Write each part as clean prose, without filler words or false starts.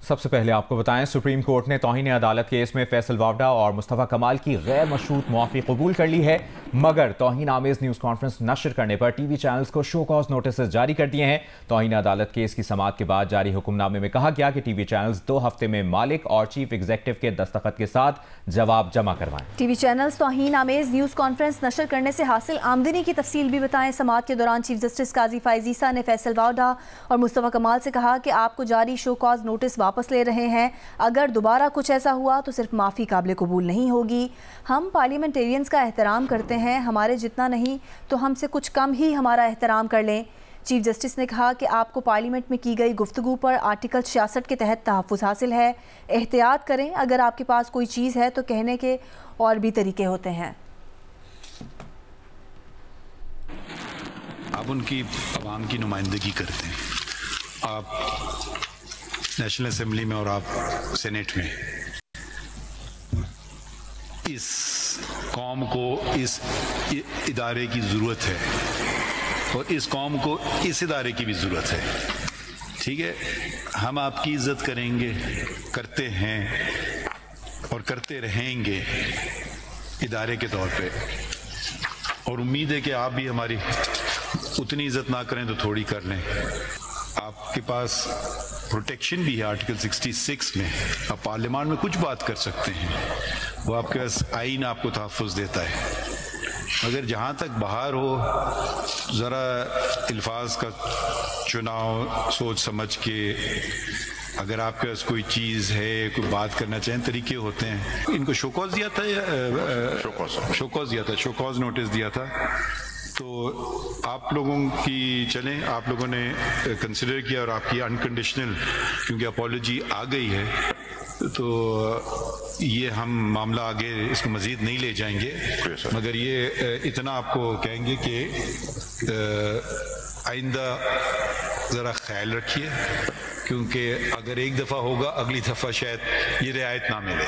सबसे पहले आपको बताएं, सुप्रीम कोर्ट ने तौहीन अदालत केस में फैसल वावडा और मुस्तफ़ा कमाल की गैर मशरूत मुआफ़ी कबूल कर ली है, मगर तौहीन आमेज़ न्यूज़ कॉन्फ्रेंस नशर करने पर टीवी चैनल्स को शो कॉज नोटिस जारी कर दिए हैं। तौहीन अदालत केस की समाअत के बाद जारी हुक्मनामे में कहा गया कि टीवी चैनल्स 2 हफ्ते में मालिक और चीफ एग्जीक्यूटिव के दस्तखत के साथ जवाब जमा करवाएं। टीवी चैनल्स तौहीन आमेज़ न्यूज़ कॉन्फ्रेंस नशर करने से हासिल आमदनी की तफसील भी बताएं। समाअत के दौरान चीफ जस्टिस काजी फाइज़ ईसा ने फैसल वावडा और मुस्तफ़ा कमाल से कहा कि आपको जारी शो कॉज नोटिस वापस ले रहे हैं, अगर दोबारा कुछ ऐसा हुआ तो सिर्फ माफ़ी काबिल कबूल नहीं होगी। हम पार्लियामेंटेरियंस का एहतराम करते हैं, हमारे जितना नहीं तो हमसे कुछ कम ही हमारा एहतराम कर लें। चीफ जस्टिस ने कहा कि आपको पार्लियामेंट में की गई गुफ्तगू पर आर्टिकल 66 के तहत तहफ़्फ़ुज़ हासिल है, एहतियात करें, अगर आपके पास कोई चीज़ है तो कहने के और भी तरीके होते हैं। आप उनकी आवाम की नुमाइंदगी करते हैं, आप नेशनल असेंबली में और आप सेनेट में। इस कौम को इस इदारे की ज़रूरत है और इस कौम को इस इदारे की भी ज़रूरत है। ठीक है, हम आपकी इज़्ज़त करेंगे, करते हैं और करते रहेंगे इदारे के तौर पे, और उम्मीद है कि आप भी हमारी उतनी इज़्ज़त ना करें तो थोड़ी कर लें। आपके पास प्रोटेक्शन भी है आर्टिकल 66 में, आप पार्लियामेंट में कुछ बात कर सकते हैं, वो आपके पास आईन आपको तहफ़्फ़ुज़ देता है। मगर जहाँ तक बाहर हो, ज़रा अल्फाज का चुनाव सोच समझ के, अगर आपके पास कोई चीज़ है, कोई बात करना चाहें, तरीके होते हैं। इनको शोकॉज दिया था या शोकॉज नोटिस दिया था, तो आप लोगों की चलें, आप लोगों ने कंसिडर किया और आपकी अनकंडीशनल, क्योंकि अपॉलॉजी आ गई है, तो ये हम मामला आगे इसको मज़ीद नहीं ले जाएंगे, मगर ये इतना आपको कहेंगे कि आइंदा ज़रा ख्याल रखिए, क्योंकि अगर एक दफ़ा होगा, अगली दफ़ा शायद ये रियायत ना मिले।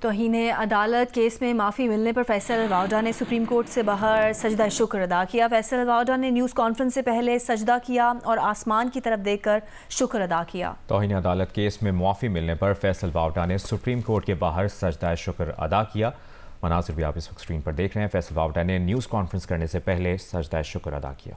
तौहीन अदालत केस में माफ़ी मिलने पर फैसल वावडा ने सुप्रीम कोर्ट से बाहर सजदा शुक्र अदा किया। फैसल वावडा ने न्यूज़ कॉन्फ्रेंस से पहले सजदा किया और आसमान की तरफ देखकर शुक्र अदा किया। तौहीन अदालत केस में माफ़ी मिलने पर फैसल वावडा ने सुप्रीम कोर्ट के बाहर सजदा शुक्र अदा किया। मनासिर भी आप इस वक्त स्क्रीन पर देख रहे हैं। फैसल वावडा ने न्यूज़ कॉन्फ्रेंस करने से पहले सजदा शुक्र अदा किया।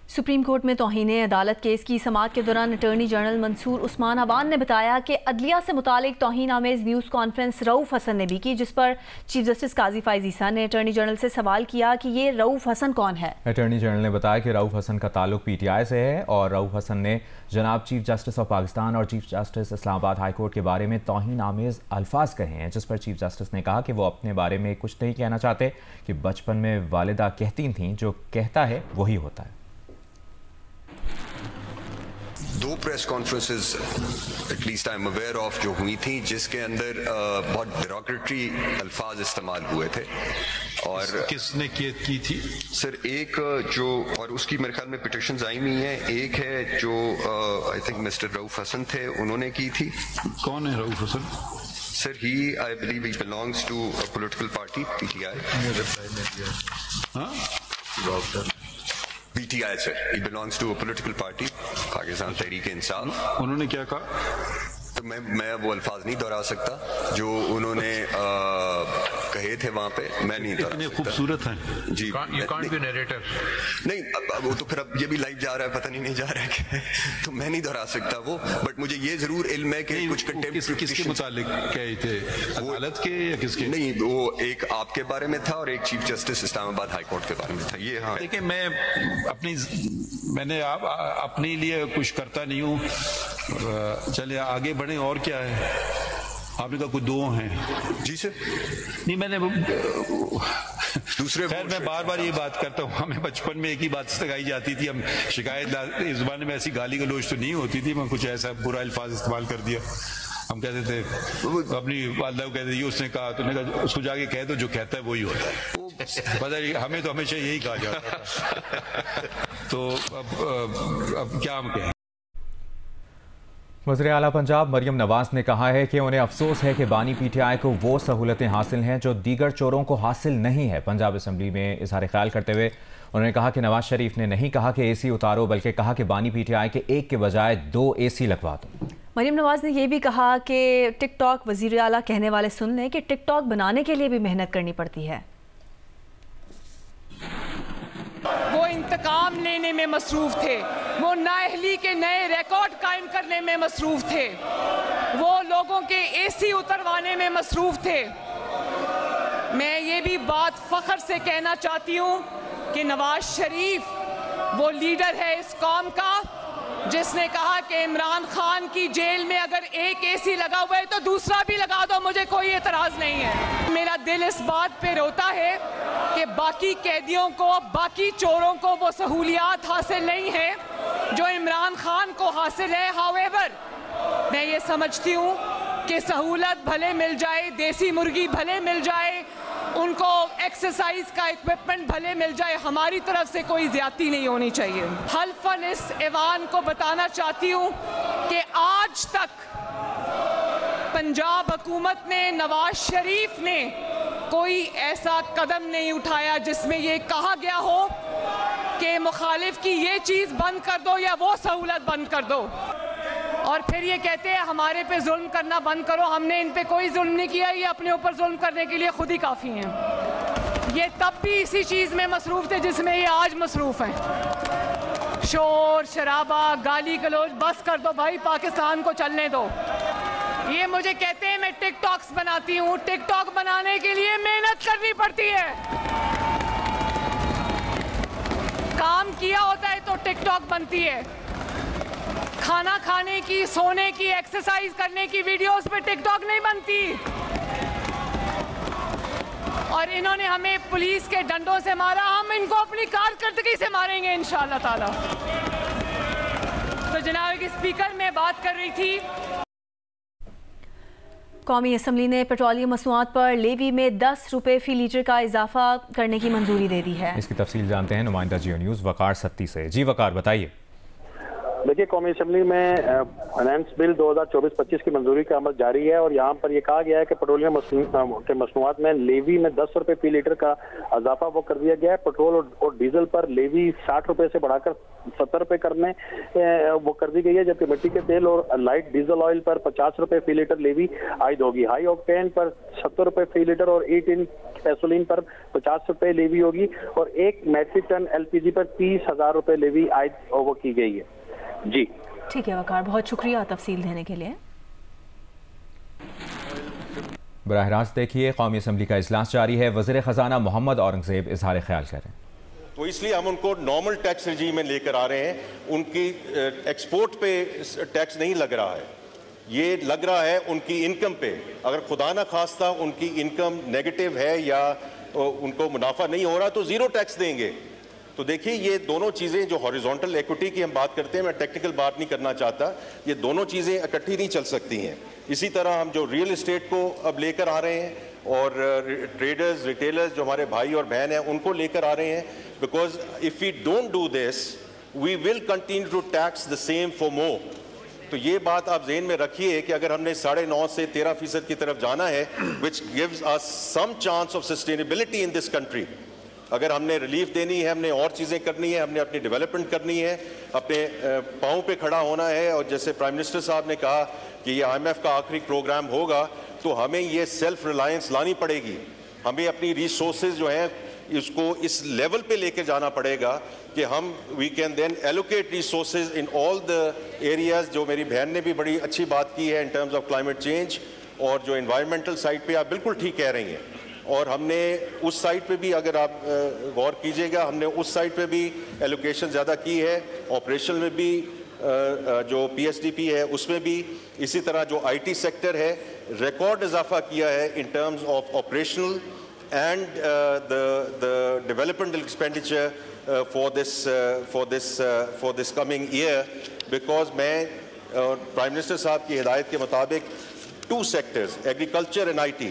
सुप्रीम कोर्ट में तौहीन अदालत केस की समाअत के दौरान अटॉर्नी जनरल मंसूर उस्मान अवान ने बताया कि अदलिया से मुतालिक तौहीन आमेज़ न्यूज़ कॉन्फ्रेंस रऊफ़ हसन ने भी की, जिस पर चीफ जस्टिस काजी फाइज़ ईसा ने अटॉर्नी जनरल से सवाल किया कि ये रऊफ़ हसन कौन है। अटॉर्नी जनरल ने बताया कि रऊफ़ हसन का ताल्लुक PTI से है और रऊफ़ हसन ने जनाब चीफ जस्टिस ऑफ पाकिस्तान और chief justice Islamabad high court के बारे में तौहीन आमेज़ अल्फाज कहे हैं, जिस पर चीफ जस्टिस ने कहा कि वो अपने बारे में कुछ नहीं कहना चाहते, कि बचपन में वालिदा कहती थीं जो कहता है वही होता है। 2 press conferences at least I am aware of जो हुई थी, जिसके अंदर बहुत डेरोगेटरी अल्फाज इस्तेमाल हुए थे। और किसने की थी सर? एक जो, और उसकी मेरे ख्याल में पिटिशंस आई हुई हैं, एक है जो I think mister Rauf Hasan थे, उन्होंने की थी। कौन है Rauf Hasan? Sir he, I believe he belongs to a political party PTI। PTI sir, he belongs to a political party, Pakistan Tehreek-e-Insaf. उन्होंने क्या कहा? तो मैं वो अल्फाज नहीं दोहरा सकता जो उन्होंने कहे थे वहाँ पे, मैं नहीं दोहरा सकता। खूबसूरत हैं जी, you can't be narrator। नहीं, वो तो फिर अब ये भी लाइव जा रहा है, पता नहीं जा रहा है क्या, तो मैं नहीं दोहरा सकता वो, बट मुझे ये जरूर इल्म है कि कुछ कंटेम्प्ट किसके मुतालिक कहे थे, अदालत के या किसके? नहीं, वो एक आपके बारे में था और एक chief justice Islamabad high court के बारे में था। ये हाँ, देखिए, मैंने अपने लिए कुछ करता नहीं हूँ, चले आगे बढ़े। और क्या है? आपने कहा कोई 2 हैं। जी सर। नहीं, मैंने दूसरे, खैर मैं बार बार ये बात करता हूँ, हमें बचपन में एक ही बात सिखाई जाती थी, हम शिकायत, इस ज़माने में ऐसी गाली गलौज तो नहीं होती थी, मैं कुछ ऐसा बुरा अल्फाज इस्तेमाल कर दिया, हम कहते थे, अपनी वालिदा को कहते थे, उसने कहा, तो कहा उसको जाके कह दो जो कहता है वही होता है। पता नहीं, हमें तो हमेशा यही कहा जाता था। तो अब क्या हम कहें? वज़ीर आला पंजाब मरियम नवाज ने कहा है कि उन्हें अफसोस है कि बानी पीटीआई को वो सहूलतें हासिल हैं जो दीगर चोरों को हासिल नहीं है। पंजाब असम्बली में इजहार ख्याल करते हुए उन्होंने कहा कि नवाज शरीफ ने नहीं कहा कि एसी उतारो, बल्कि कहा कि बानी पीटीआई के एक के बजाय 2 एसी लगवा दो। मरियम नवाज ने यह भी कहा कि टिक टॉक वज़ीर आला कहने वाले सुन लें कि टिक टॉक बनाने के लिए भी मेहनत करनी पड़ती है। वो इंतकाम लेने में मसरूफ़ थे, वो नाअहली के नए रिकॉर्ड कायम करने में मसरूफ़ थे, वो लोगों के एसी उतरवाने में मसरूफ़ थे। मैं ये भी बात फ़ख्र से कहना चाहती हूँ कि नवाज शरीफ वो लीडर है इस कौम का जिसने कहा कि इमरान खान की जेल में अगर एक एसी लगा हुआ है तो दूसरा भी लगा दो, मुझे कोई एतराज़ नहीं है। मेरा दिल इस बात पे रोता है कि बाकी कैदियों को, बाकी चोरों को वो सहूलियात हासिल नहीं है जो इमरान खान को हासिल है। हाउएवर, मैं ये समझती हूँ कि सहूलत भले मिल जाए, देसी मुर्गी भले मिल जाए, उनको एक्सरसाइज का इक्विपमेंट भले मिल जाए, हमारी तरफ से कोई ज्यादती नहीं होनी चाहिए। हल्फन इस ऐवान को बताना चाहती हूँ कि आज तक पंजाब हुकूमत ने, नवाज शरीफ ने कोई ऐसा कदम नहीं उठाया जिसमें ये कहा गया हो कि मुखालिफ की ये चीज़ बंद कर दो या वो सहूलत बंद कर दो, और फिर ये कहते हैं हमारे पे जुल्म करना बंद करो। हमने इन पे कोई जुल्म नहीं किया, ये अपने ऊपर जुल्म करने के लिए खुद ही काफ़ी हैं। ये तब भी इसी चीज़ में मसरूफ़ थे जिसमें ये आज मसरूफ़ हैं। शोर शराबा, गाली गलौज बस कर दो भाई, पाकिस्तान को चलने दो। ये मुझे कहते हैं मैं टिक टॉक्स बनाती हूँ, टिक टॉक बनाने के लिए मेहनत करनी पड़ती है। काम किया होता है तो टिक टॉक बनती है। खाना खाने की, सोने की, एक्सरसाइज करने की वीडियोस पे टिकटॉक नहीं बनती। और इन्होंने हमें पुलिस के डंडों से मारा, हम इनको अपनी कारकर्दगी से मारेंगे इंशाअल्लाह ताला। तो जनाब के स्पीकर, मैं बात कर रही थी, कौमी असम्बली ने पेट्रोलियम मसनूआत पर लेवी में 10 रुपये फ़ी लीटर का इजाफा करने की मंजूरी दे दी है। इसकी तफसील जानते हैं नुमाइंदा जियो न्यूज़ वकार सत्ती से। जी वकार, बताइए। देखिए, कौमी असम्बली में फाइनेंस बिल 2024-25 की मंजूरी का अमल जारी है और यहाँ पर यह कहा गया है कि पेट्रोलियम के मसनूआत में लेवी में 10 रुपये फी लीटर का इजाफा वो कर दिया गया है। पेट्रोल और डीजल पर लेवी 60 रुपये से बढ़ाकर 70 रुपये करने वो कर दी गई है, जबकि मिट्टी के तेल और लाइट डीजल ऑयल पर 50 रुपये फी लीटर लेवी आयद होगी। हाई ऑक्टेन पर 70 रुपये फी लीटर और 18 गैसोलीन पर 50 रुपये लेवी होगी और 1 मैट्रिक टन LPG पर 30,000 रुपये लेवी आयद वो की गई है। जी ठीक है वकार, बहुत शुक्रिया तफसील देने के लिए। बराह रास्त देखिए, कौमी असम्बली का इजलास जारी है। वज़ीर ख़जाना मोहम्मद औरंगज़ेब इजहार ख्याल करें। तो इसलिए हम उनको नॉर्मल टैक्स रजीम में लेकर आ रहे हैं। उनकी एक्सपोर्ट पे टैक्स नहीं लग रहा है, ये लग रहा है उनकी इनकम पे। अगर खुदा ना खास्ता उनकी इनकम नेगेटिव है या उनको मुनाफा नहीं हो रहा तो ज़ीरो टैक्स देंगे। तो देखिए, ये दोनों चीज़ें जो हॉरिजॉन्टल इक्विटी की हम बात करते हैं, मैं टेक्निकल बात नहीं करना चाहता, ये दोनों चीज़ें इकट्ठी नहीं चल सकती हैं। इसी तरह हम जो रियल एस्टेट को अब लेकर आ रहे हैं और ट्रेडर्स, रिटेलर्स जो हमारे भाई और बहन हैं उनको लेकर आ रहे हैं, because if we don't do this we will continue to tax the same for more. तो ये बात आप ज़हन में रखिए कि अगर हमने 9.5 से 13% की तरफ जाना है, which gives us some chance of sustainability in this country. अगर हमने रिलीफ देनी है, हमने और चीज़ें करनी है, हमने अपनी डेवलपमेंट करनी है, अपने पाँव पे खड़ा होना है, और जैसे प्राइम मिनिस्टर साहब ने कहा कि ये IMF का आखिरी प्रोग्राम होगा, तो हमें ये सेल्फ रिलायंस लानी पड़ेगी। हमें अपनी रिसोर्सेज जो हैं इसको इस लेवल पे लेके जाना पड़ेगा कि हम we can then allocate resources in all the areas. जो मेरी बहन ने भी बड़ी अच्छी बात की है in terms of climate change, और जो इन्वायरमेंटल साइड पे आप बिल्कुल ठीक कह रही हैं। और हमने उस साइड पे भी, अगर आप गौर कीजिएगा, हमने उस साइड पे भी एलोकेशन ज़्यादा की है, ऑपरेशन में भी जो PSDP है उसमें भी। इसी तरह जो IT सेक्टर है, रिकॉर्ड इजाफा किया है in terms of operational and the developmental expenditure for this coming year, because मैं प्राइम मिनिस्टर साहब की हिदायत के मुताबिक 2 सेक्टर्स, एग्रीकल्चर एंड IT,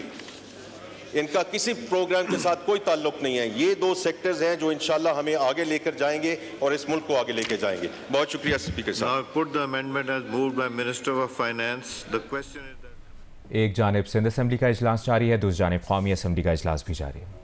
इनका किसी प्रोग्राम के साथ कोई ताल्लुक नहीं है। ये 2 सेक्टर्स हैं जो इंशाल्लाह हमें आगे लेकर जाएंगे और इस मुल्क को आगे लेकर जाएंगे। बहुत शुक्रिया स्पीकर साहब। Now put the amendment as moved by Minister of Finance. The question is that एक जानिब सिंध असेंबली का इजलास जारी है, दूसरी जानिब कौमी असेंबली का इजलास भी जारी है।